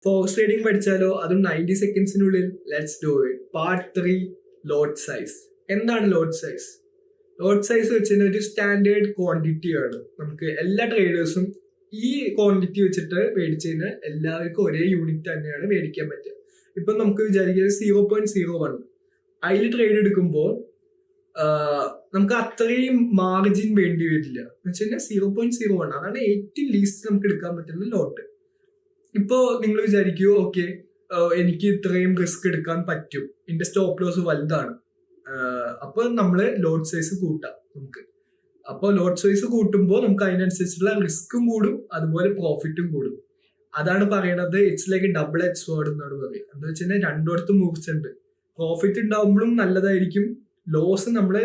Fox trading പഠിച്ചാലോ, അതും 90 സെക്കൻഡ്സിനുള്ളിൽ. Let's do it. Part 3, lot size. എന്താണ് ലോട്ട് സൈസ്? ലോട്ട് സൈസ് വെച്ചാൽ ഒരു സ്റ്റാൻഡേർഡ് ക്വാണ്ടിറ്റി ആണ്. നമുക്ക് എല്ലാ ട്രേഡേഴ്സും ഈ ക്വാണ്ടിറ്റി വെച്ചിട്ട് മേടിച്ചു കഴിഞ്ഞാൽ എല്ലാവർക്കും ഒരേ യൂണിറ്റ് തന്നെയാണ് മേടിക്കാൻ പറ്റുക. ഇപ്പൊ നമുക്ക് വിചാരിക്കുന്നത് 0.01 അതിൽ ട്രേഡ് എടുക്കുമ്പോൾ നമുക്ക് അത്രയും മാർജിൻ വേണ്ടി വരില്ല. എന്ന് വെച്ച് കഴിഞ്ഞാൽ 0.01 അതാണ് ഏറ്റവും ലീസ്റ്റ് നമുക്ക് എടുക്കാൻ പറ്റുന്ന ലോട്ട്. ഇപ്പോ നിങ്ങൾ വിചാരിക്കൂ, ഓക്കെ എനിക്ക് ഇത്രയും റിസ്ക് എടുക്കാൻ പറ്റും, എന്റെ സ്റ്റോപ്പ് ലോസ് വലുതാണ്, അപ്പൊ നമ്മള് ലോട്ട് സൈസ് കൂട്ടാം നമുക്ക്. അപ്പൊ ലോട്ട് സൈസ് കൂട്ടുമ്പോൾ നമുക്ക് അതിനനുസരിച്ചുള്ള റിസ്ക്കും കൂടും, അതുപോലെ പ്രോഫിറ്റും കൂടും. അതാണ് പറയണത് it's like double edge soared എന്നാണ് പറയുക. എന്താ വെച്ച് കഴിഞ്ഞാൽ രണ്ടിടത്തും മൂവ്സുണ്ട്. പ്രോഫിറ്റ് ഉണ്ടാവുമ്പോഴും നല്ലതായിരിക്കും, ലോസ് നമ്മള്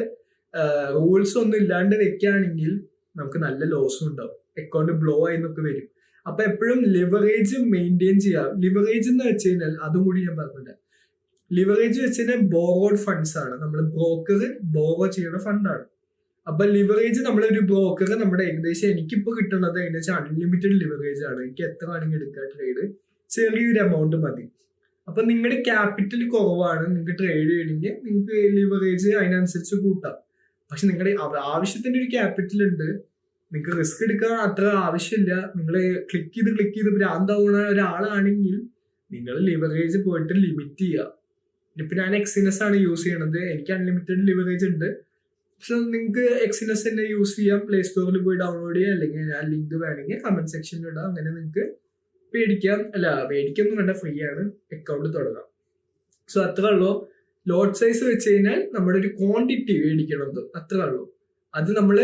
റൂൾസ് ഒന്നും ഇല്ലാണ്ട് വെക്കുകയാണെങ്കിൽ നമുക്ക് നല്ല ലോസും ഉണ്ടാവും, അക്കൗണ്ട് ബ്ലോ ആയി എന്നൊക്കെ വരും. അപ്പൊ എപ്പോഴും ലിവറേജ് മെയിൻറ്റെയിൻ ചെയ്യാം. ലിവറേജ് എന്ന് വെച്ച് കഴിഞ്ഞാൽ അതും കൂടി ഞാൻ പറഞ്ഞില്ല. ലിവറേജ് വെച്ച് കഴിഞ്ഞാൽ ബോറോഡ് ഫണ്ട്സ് ആണ്. നമ്മൾ ബ്രോക്കർ ബോറോ ചെയ്യുന്ന ഫണ്ടാണ്. അപ്പൊ ലിവറേജ് നമ്മളൊരു ബ്രോക്കർ നമ്മുടെ ഏകദേശം എനിക്കിപ്പോ കിട്ടുന്നത് ഏകദേശം അൺലിമിറ്റഡ് ലിവറേജ് ആണ്. എനിക്ക് എത്ര വേണമെങ്കിൽ എടുക്കാം ട്രേഡ്, ചെറിയൊരു എമൗണ്ട് മതി. അപ്പൊ നിങ്ങളുടെ ക്യാപിറ്റൽ കുറവാണ്, നിങ്ങൾക്ക് ട്രേഡ് ചെയ്യണമെങ്കിൽ നിങ്ങൾക്ക് ലിവറേജ് അതിനനുസരിച്ച് കൂട്ടാം. പക്ഷെ നിങ്ങളുടെ ആവശ്യത്തിന് ഒരു ക്യാപിറ്റൽ ഉണ്ട്, നിങ്ങൾക്ക് റിസ്ക് എടുക്കാൻ അത്ര ആവശ്യമില്ല, നിങ്ങൾ ക്ലിക്ക് ചെയ്ത് ഭ്രാന്താവുന്ന ഒരാളാണെങ്കിൽ നിങ്ങൾ ലിവറേജ് പോയിട്ട് ലിമിറ്റ് ചെയ്യുക. ഇപ്പൊ ഞാൻ എക്സിനസ് ആണ് യൂസ് ചെയ്യണത്, എനിക്ക് അൺലിമിറ്റഡ് ലിവറേജ് ഉണ്ട്. പക്ഷെ നിങ്ങൾക്ക് എക്സിനസ് തന്നെ യൂസ് ചെയ്യാം, പ്ലേ സ്റ്റോറിൽ പോയി ഡൗൺലോഡ് ചെയ്യാം, അല്ലെങ്കിൽ ഞാൻ ലിങ്ക് വേണമെങ്കിൽ കമന്റ് സെക്ഷനിൽ ഇടാം. അങ്ങനെ നിങ്ങൾക്ക് മേടിക്കൊന്നും വേണ്ട, ഫ്രീ ആണ്, അക്കൗണ്ട് തുടങ്ങാം. സോ അത്രേ ഉള്ളൂ. ലോട്ട് സൈസ് വെച്ച് കഴിഞ്ഞാൽ നമ്മുടെ ഒരു ക്വാണ്ടിറ്റി മേടിക്കണത് അത്രേ ഉള്ളൂ. അത് നമ്മൾ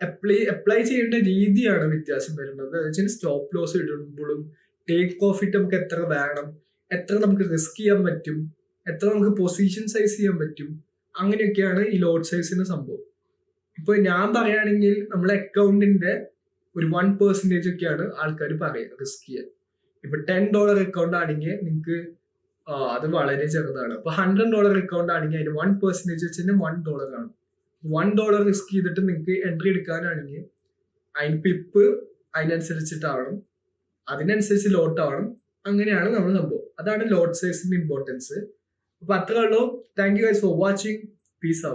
അപ്ലൈ ചെയ്യേണ്ട രീതിയാണ് വ്യത്യാസം വരുന്നത്. എന്ന് വെച്ചാൽ സ്റ്റോപ്പ് ലോസ് ഇടുമ്പോഴും ടേക്ക് പ്രോഫിറ്റ് നമുക്ക് എത്ര വേണം, എത്ര നമുക്ക് റിസ്ക് ചെയ്യാൻ പറ്റും, എത്ര നമുക്ക് പൊസിഷൻ സൈസ് ചെയ്യാൻ പറ്റും, അങ്ങനെയൊക്കെയാണ് ഈ ലോട്ട് സൈസിന്റെ സംഭവം. ഇപ്പൊ ഞാൻ പറയുകയാണെങ്കിൽ നമ്മളെ അക്കൗണ്ടിന്റെ ഒരു 1% ഒക്കെയാണ് ആൾക്കാർ പറയുക റിസ്ക് ചെയ്യാൻ. ഇപ്പൊ $10 അക്കൗണ്ട് ആണെങ്കിൽ നിങ്ങൾക്ക് അത് വളരെ ചെറുതാണ്. ഇപ്പൊ $100 അക്കൗണ്ട് ആണെങ്കിൽ അതിന് 1% വെച്ച് കഴിഞ്ഞാൽ $1 ആണ്. $1 റിസ്ക് ചെയ്തിട്ട് നിങ്ങൾക്ക് എൻട്രി എടുക്കാനാണെങ്കിൽ അതിന് പിപ്പ് അതിനനുസരിച്ചിട്ടാവണം, അതിനനുസരിച്ച് ലോട്ട് ആവണം. അങ്ങനെയാണ് നമ്മൾ സംഭവം. അതാണ് ലോട്ട് സൈസിന്റെ ഇമ്പോർട്ടൻസ്. അപ്പൊ അത്രേ ഉള്ളൂ. Thank you guys for watching. Peace out.